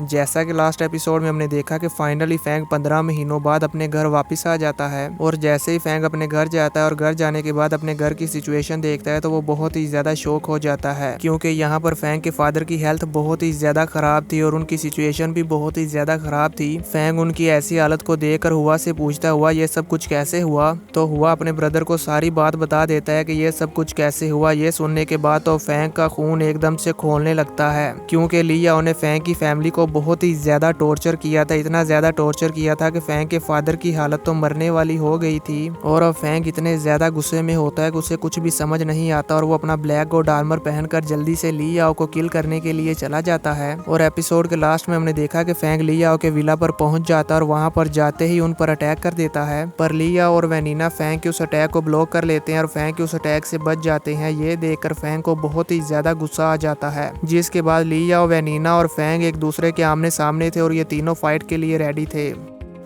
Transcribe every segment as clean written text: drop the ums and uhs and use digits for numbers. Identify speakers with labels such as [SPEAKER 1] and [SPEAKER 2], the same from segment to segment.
[SPEAKER 1] जैसा कि last episode में हमने देखा कि फाइनली फैंग 15 महीनों बाद अपने घर वापस आ जाता है और जैसे ही फैंग अपने घर जाता है और घर जाने के बाद अपने घर की सिचुएशन देखता है तो वो बहुत ही ज्यादा शॉक हो जाता है, क्योंकि यहाँ पर फैंग के फादर की हेल्थ बहुत ही ज्यादा खराब थी और उनकी सिचुएशन भी बहुत ही ज्यादा खराब थी। फैंग उनकी ऐसी हालत को देखकर हुआ से पूछता हुआ ये सब कुछ कैसे हुआ, तो हुआ अपने ब्रदर को सारी बात बता देता है कि ये सब कुछ कैसे हुआ। ये सुनने के बाद तो फैंग का खून एकदम से खोलने लगता है, क्योंकि लिया ने फैंग की फैमिली को बहुत ही ज्यादा टॉर्चर किया था, इतना ज्यादा टॉर्चर किया था कि फैंग के फादर की हालत तो मरने वाली हो गई थी। और अब फैंग इतने ज्यादा गुस्से में होता है कि उसे कुछ भी समझ नहीं आता और वो अपना ब्लैक गोल्ड आर्मर पहनकर जल्दी से ली याओ को किल करने के लिए चला जाता है। और एपिसोड के लास्ट में हमने देखा कि फैंग ली याओ के विला पर पहुंच जाता है और वहां पर जाते ही उन पर अटैक कर देता है, पर ली याओ और वैनिना फैंग के उस अटैक को ब्लॉक कर लेते हैं और फैंग के उस अटैक से बच जाते हैं। ये देखकर फैंग को बहुत ही ज्यादा गुस्सा आ जाता है, जिसके बाद ली याओ, वैनिना और फैंग एक दूसरे के आमने सामने थे और ये तीनों फाइट के लिए रेडी थे।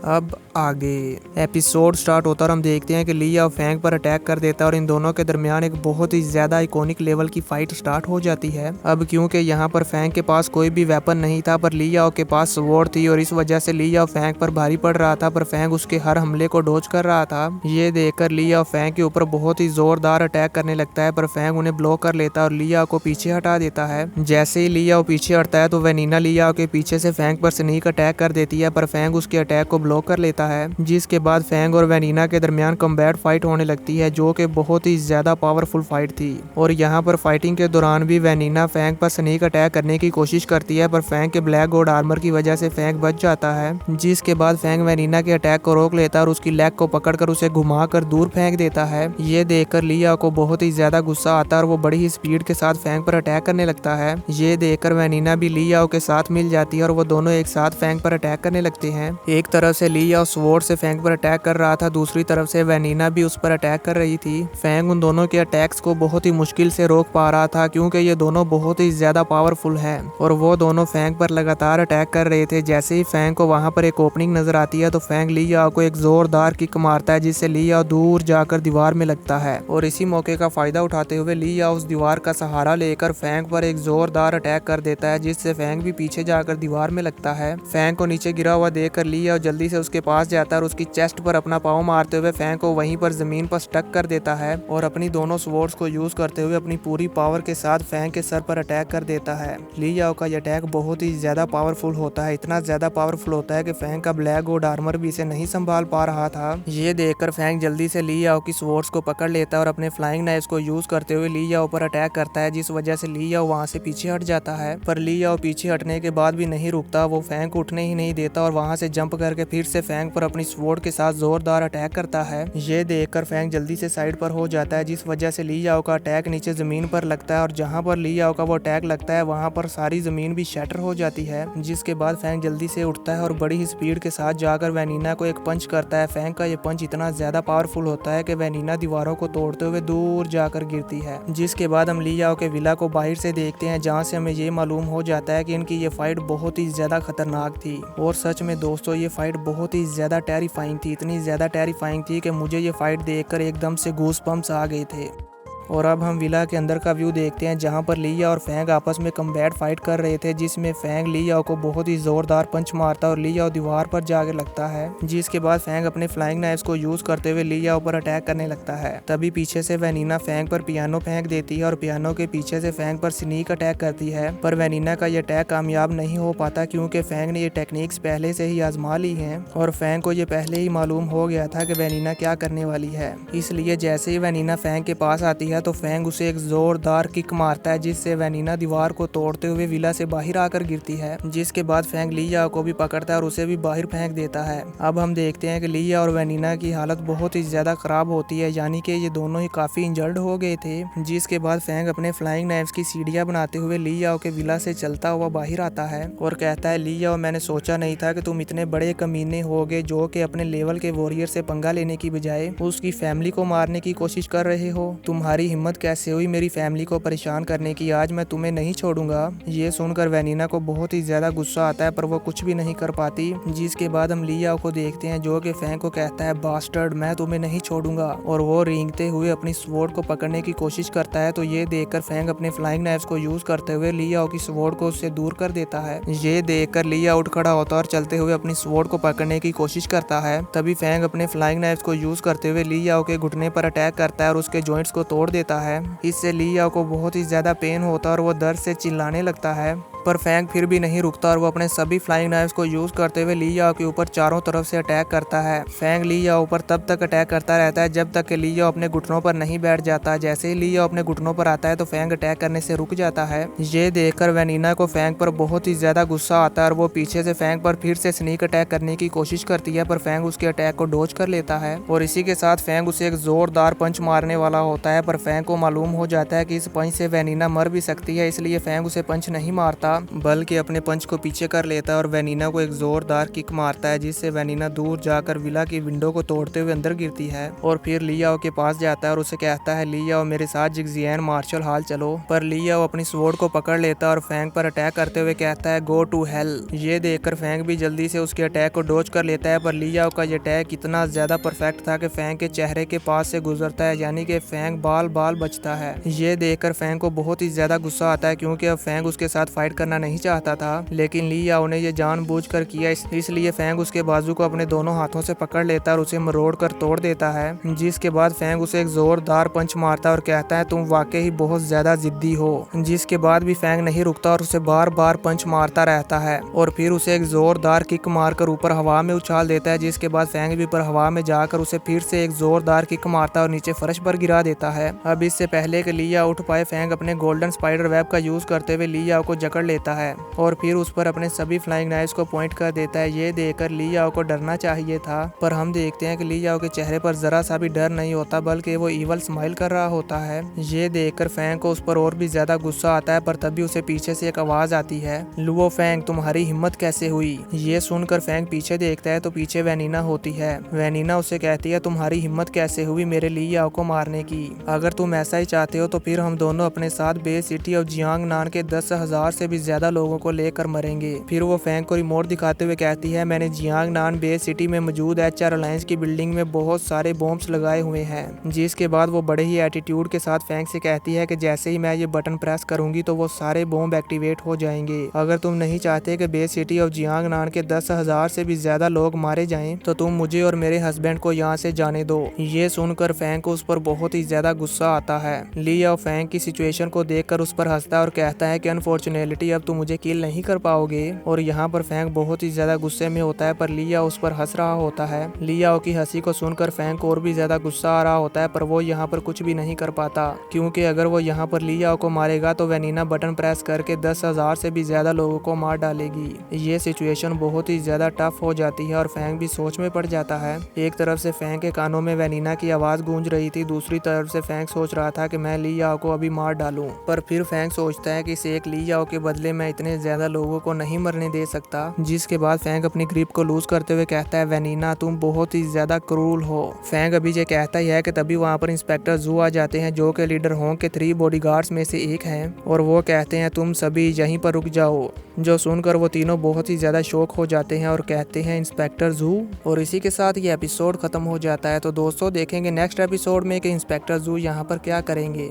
[SPEAKER 1] अब आगे एपिसोड स्टार्ट होता और हम देखते हैं कि लिया और फैंग पर अटैक कर देता है और इन दोनों के दरमियान एक बहुत ही ज्यादा आइकॉनिक लेवल की फाइट स्टार्ट हो जाती है। अब क्योंकि यहाँ पर फैंग के पास कोई भी वेपन नहीं था, पर लिया के पास स्वॉर्ड थी और इस वजह से लिया फैंग पर भारी पड़ रहा था, पर फैंग उसके हर हमले को डॉज कर रहा था। ये देखकर लिया फैंग के ऊपर बहुत ही जोरदार अटैक करने लगता है, पर फैंग उन्हें ब्लॉक कर लेता है और लिया को पीछे हटा देता है। जैसे ही लिया पीछे हटता है तो वैनिना लिया के पीछे से फैंग पर स्नीक अटैक कर देती है, पर फैंग उसके अटैक को ब्लॉक कर लेता है, जिसके बाद फैंग और वैनिना के दरमियान कॉम्बैट फाइट होने लगती है, जो कि बहुत ही ज्यादा पावरफुल फाइट थी। और यहाँ पर फाइटिंग के दौरान भी वैनिना फैंग पर स्नीक अटैक करने की कोशिश करती है, पर फैंग के ब्लैक गोल्ड आर्मर की वजह से फैंग बच जाता है, जिसके बाद फैंग वैनिना के अटैक को रोक लेता है और उसकी लेग को पकड़कर उसे घुमाकर दूर फेंक देता है। ये देखकर लिया को बहुत ही ज्यादा गुस्सा आता है और वो बड़ी ही स्पीड के साथ फैंग पर अटैक करने लगता है। ये देखकर वैनिना भी लिया के साथ मिल जाती है और वो दोनों एक साथ फैंग पर अटैक करने लगते हैं। एक तरफ से लिया स्वॉर्ड से फैंग पर अटैक कर रहा था, दूसरी तरफ से वैनिना भी उस पर अटैक कर रही थी। फैंग उन दोनों के अटैक्स को बहुत ही मुश्किल से रोक पा रहा था, क्योंकि ये दोनों बहुत ही ज्यादा पावरफुल हैं और वो दोनों फैंग पर लगातार अटैक कर रहे थे। जैसे ही फैंग को वहां पर एक ओपनिंग नजर आती है तो फैंग ली याओ को एक जोरदार किक मारता है, जिससे ली याओ दूर जाकर दीवार में लगता है। और इसी मौके का फायदा उठाते हुए ली याओ उस दीवार का सहारा लेकर फैंग पर एक जोरदार अटैक कर देता है, जिससे फैंग भी पीछे जाकर दीवार में लगता है। फैंग को नीचे गिरा हुआ देखकर ली याओ जल्दी से उसके पास जाता है और उसकी चेस्ट पर अपना पाँव मारते हुए फैंग को वहीं पर जमीन पर स्टक कर देता है और अपनी दोनों स्वॉर्ड्स को यूज करते हुए अपनी पूरी पावर के साथ फैंग के सर पर अटैक कर देता है। ली याओ का यह अटैक बहुत ही ज्यादा पावरफुल होता है, इतना ज्यादा पावरफुल होता है कि फैंग का ब्लैक गोल्ड आर्मर भी इसे नहीं संभाल पा रहा था। ये देखकर फैंग जल्दी से ली याओ की स्वॉर्ड्स को पकड़ लेता है और अपने फ्लाइंग नाइफ्स को यूज करते हुए ली याओ पर अटैक करता है, जिस वजह से ली याओ वहां से पीछे हट जाता है। पर ली याओ पीछे हटने के बाद भी नहीं रुकता, वो फैंग को उठने ही नहीं देता और वहां से जंप करके फिर से फैंग पर अपनी स्वॉर्ड के साथ जोरदार अटैक करता है। ये देखकर फैंग जल्दी से साइड पर हो जाता है, जिस वजह से ली याओ का अटैक नीचे जमीन पर लगता है और जहां पर ली याओ का वो अटैक लगता है वहां पर सारी जमीन भी शैटर हो जाती है। जिसके बाद फैंग जल्दी से उठता है और बड़ी ही स्पीड के साथ जाकर वैनिना को एक पंच करता है। फैंग का ये पंच इतना ज्यादा पावरफुल होता है कि वैनिना दीवारों को तोड़ते हुए दूर जाकर गिरती है। जिसके बाद हम ली याओ के विला को बाहर से देखते हैं, जहाँ से हमें ये मालूम हो जाता है कि इनकी ये फाइट बहुत ही ज्यादा खतरनाक थी। और सच में दोस्तों ये फाइट बहुत ही ज्यादा टेरिफाइंग थी, इतनी ज्यादा टेरिफाइंग थी कि मुझे ये फाइट देखकर एकदम से गूस बम्स आ गए थे। और अब हम विला के अंदर का व्यू देखते हैं, जहां पर लिया और फैंग आपस में कम्बैट फाइट कर रहे थे, जिसमें फैंग लिया को बहुत ही जोरदार पंच मारता और लिया दीवार पर जाकर लगता है। जिसके बाद फैंग अपने फ्लाइंग नाइफ्स को यूज करते हुए लिया पर अटैक करने लगता है। तभी पीछे से वैनिना फैंग पर पियानो फेंक देती है और पियानो के पीछे से फैंग पर स्नीक अटैक करती है, पर वैनिना का यह अटैक कामयाब नहीं हो पाता, क्योंकि फैंग ने ये टेक्निक्स पहले से ही आजमा ली हैं और फैंग को ये पहले ही मालूम हो गया था कि वैनिना क्या करने वाली है। इसलिए जैसे ही वैनिना फैंग के पास आती है तो फैंग उसे एक जोरदार किक मारता है, जिससे वैनिना दीवार को तोड़ते हुए विला से बाहर आकर गिरती है। जिसके बाद फैंग लिया को भी पकड़ता है और उसे भी बाहर फेंक देता है। अब हम देखते हैं कि लिया और वैनिना की हालत बहुत ही ज्यादा खराब होती है, यानी कि ये दोनों ही काफी इंजर्ड हो गए थे। जिसके बाद फैंग अपने फ्लाइंग नाइफ्स की सीढ़ियां बनाते हुए लिया के विला से चलता हुआ बाहर आता है और कहता है, लिया मैंने सोचा नहीं था कि तुम इतने बड़े कमीने होगे, जो कि अपने लेवल के वॉरियर से पंगा लेने की बजाय उसकी फैमिली को मारने की कोशिश कर रहे हो। तुम्हारी हिम्मत कैसे हुई मेरी फैमिली को परेशान करने की, आज मैं तुम्हें नहीं छोड़ूंगा। ये सुनकर वैनिना को बहुत ही ज्यादा गुस्सा आता है पर वो कुछ भी नहीं कर पाती। जिसके बाद हम लियाओ को देखते हैं जो कि फैंग को कहता है, बास्टर्ड, मैं तुम्हें नहीं छोड़ूंगा। और वो रेंगते हुए अपनी स्वॉर्ड को पकड़ने की कोशिश करता है। तो ये देखकर फैंग अपने फ्लाइंग नाइफ्स को यूज करते हुए लियाओ की स्वॉर्ड को उससे दूर कर देता है। ये देखकर लियाओ उठ खड़ा होता है और चलते हुए अपनी स्वॉर्ड को पकड़ने की कोशिश करता है। तभी फैंग अपने फ्लाइंग नाइफ्स को यूज करते हुए लियाओ के घुटने पर अटैक करता है और उसके जॉइंट्स को तोड़ देता है। इससे लियाओ को बहुत ही ज्यादा पेन होता है और वो दर्द से चिल्लाने लगता है। पर फैंग फिर भी नहीं रुकता और वो अपने सभी फ्लाइंग नाइफ्स को यूज करते हुए लियाओ के ऊपर चारों तरफ से अटैक करता है। फैंग लियाओ पर तब तक अटैक करता रहता है जब तक कि लियाओ अपने घुटनों पर नहीं बैठ जाता। जैसे ही लियाओ अपने घुटनों पर आता है तो फैंग अटैक करने से रुक जाता है। ये देखकर वैनिना को फैंग पर बहुत ही ज्यादा गुस्सा आता है और वो पीछे से फैंग पर फिर से स्नीक अटैक करने की कोशिश करती है पर फैंग उसके अटैक को डॉज कर लेता है। और इसी के साथ फैंग उसे एक जोरदार पंच मारने वाला होता है पर फैंग को मालूम हो जाता है कि इस पंच से वैनिना मर भी सकती है, इसलिए फैंग उसे पंच नहीं मारता बल्कि अपने पंच को पीछे कर लेता है और वैनिना को एक जोरदार किक मारता है जिससे वैनिना दूर जाकर विला की विंडो को तोड़ते हुए अंदर गिरती है। और फिर लियाओ के पास जाता है और उसे कहता है, लियाओ मेरे साथ जिगजियान मार्शल हॉल चलो। पर लियाओ अपनी स्वॉर्ड को पकड़ लेता है और फैंग पर अटैक करते हुए कहता है, गो टू हेल। ये देखकर फैंग भी जल्दी से उसके अटैक को डॉज कर लेता है पर लियाओ का ये अटैक इतना ज्यादा परफेक्ट था कि फैंग के चेहरे के पास से गुजरता है, यानी कि फैंग बाल बाल बचता है। ये देखकर फैंग को बहुत ही ज्यादा गुस्सा आता है क्योंकि अब फैंग उसके साथ फाइट करना नहीं चाहता था, लेकिन लियाओ ने ये जानबूझकर किया, इसलिए फैंग उसके बाजू को अपने दोनों हाथों से पकड़ लेता है और उसे मरोड़ कर तोड़ देता है। जिसके बाद फैंग उसे एक जोरदार पंच मारता है और कहता है, तुम वाकई ही बहुत ज्यादा जिद्दी हो। जिसके बाद भी फैंग नहीं रुकता और उसे बार बार पंच मारता रहता है और फिर उसे एक जोरदार किक मारकर ऊपर हवा में उछाल देता है। जिसके बाद फैंग भी ऊपर हवा में जाकर उसे फिर से एक जोरदार किक मारता है और नीचे फर्श पर गिरा देता है। अब इससे पहले कि लियाओ उठ पाए फैंग अपने गोल्डन स्पाइडर वेब का यूज करते हुए लियाओ को जकड़ लेता है और फिर उस पर अपने सभी फ्लाइंग नाइफ्स को पॉइंट कर देता है। ये देखकर लियाओ को डरना चाहिए था पर हम देखते हैं कि लियाओ के चेहरे पर जरा सा भी डर नहीं होता बल्कि वो ईवल स्माइल कर रहा होता है। ये देखकर फैंग को उस पर और भी ज्यादा गुस्सा आता है पर तभी उसे पीछे से एक आवाज आती है, लुओ फैंग तुम्हारी हिम्मत कैसे हुई। ये सुनकर फैंग पीछे देखता है तो पीछे वैनिना होती है। वैनिना उसे कहती है, तुम्हारी हिम्मत कैसे हुई मेरे लियाओ को मारने की। अगर तुम ऐसा ही चाहते हो तो फिर हम दोनों अपने साथ बे सिटी ऑफ जियांगनान के 10,000 से भी ज्यादा लोगों को लेकर मरेंगे। फिर वो फैंग को रिमोट दिखाते हुए कहती है, मैंने जियांगनान बे सिटी में मौजूद HR अलायंस की बिल्डिंग में बहुत सारे बॉम्ब्स लगाए हुए हैं। जिसके बाद वो बड़े ही एटीट्यूड के साथ फैंग से कहती है कि जैसे ही मैं ये बटन प्रेस करूंगी तो वो सारे बॉम्ब एक्टिवेट हो जाएंगे। अगर तुम नहीं चाहते कि बे सिटी ऑफ जियांगनान के 10,000 से भी ज्यादा लोग मारे जाएं तो तुम मुझे और मेरे हस्बैंड को यहाँ से जाने दो। ये सुनकर फैंग को उस पर बहुत ही ज्यादा गुस्सा आता है। लियाओ फैंग की सिचुएशन को देखकर उस पर हंसता है और कहता है कि अनफॉर्चुनेटली अब तुम मुझे किल नहीं कर पाओगे। और यहाँ पर फैंग बहुत ही ज्यादा गुस्से में होता है पर लियाओ उस पर हंस रहा होता है। लियाओ की हंसी को सुनकर फैंग को और भी ज्यादा गुस्सा आ रहा होता है पर वो यहाँ पर कुछ भी नहीं कर पाता क्योंकि अगर वो यहाँ पर लियाओ को मारेगा तो वैनिना बटन प्रेस करके 10,000 से भी ज्यादा लोगों को मार डालेगी। ये सिचुएशन बहुत ही ज्यादा टफ हो जाती है और फैंग भी सोच में पड़ जाता है। एक तरफ से फैंग के कानों में वैनिना की आवाज गूंज रही थी, दूसरी तरफ से फैंग सोच रहा था कि मैं लियाओ को अभी मार डालूं। पर फिर फैंग सोचता है कि इस एक लियाओ के बदले मैं इतने ज्यादा लोगों को नहीं मरने दे सकता। जिसके बाद फैंग अपनी ग्रिप को लूज करते हुए कहता है, वैनिना तुम बहुत ही ज्यादा क्रूल हो। फैंग अभी ये कहता ही है कि तभी वहाँ पर इंस्पेक्टर जू आ जाते हैं जो कि लीडर होंग के 3 बॉडीगार्ड्स में से एक हैं और वो कहते हैं तुम सभी यहीं पर रुक जाओ। जो सुनकर वो तीनों बहुत ही ज्यादा शॉक हो जाते हैं और कहते हैं इंस्पेक्टर जू। और इसी के साथ ये एपिसोड खत्म हो जाता है। तो दोस्तों देखेंगे नेक्स्ट एपिसोड में कि इंस्पेक्टर जू यहाँ पर क्या करेंगे।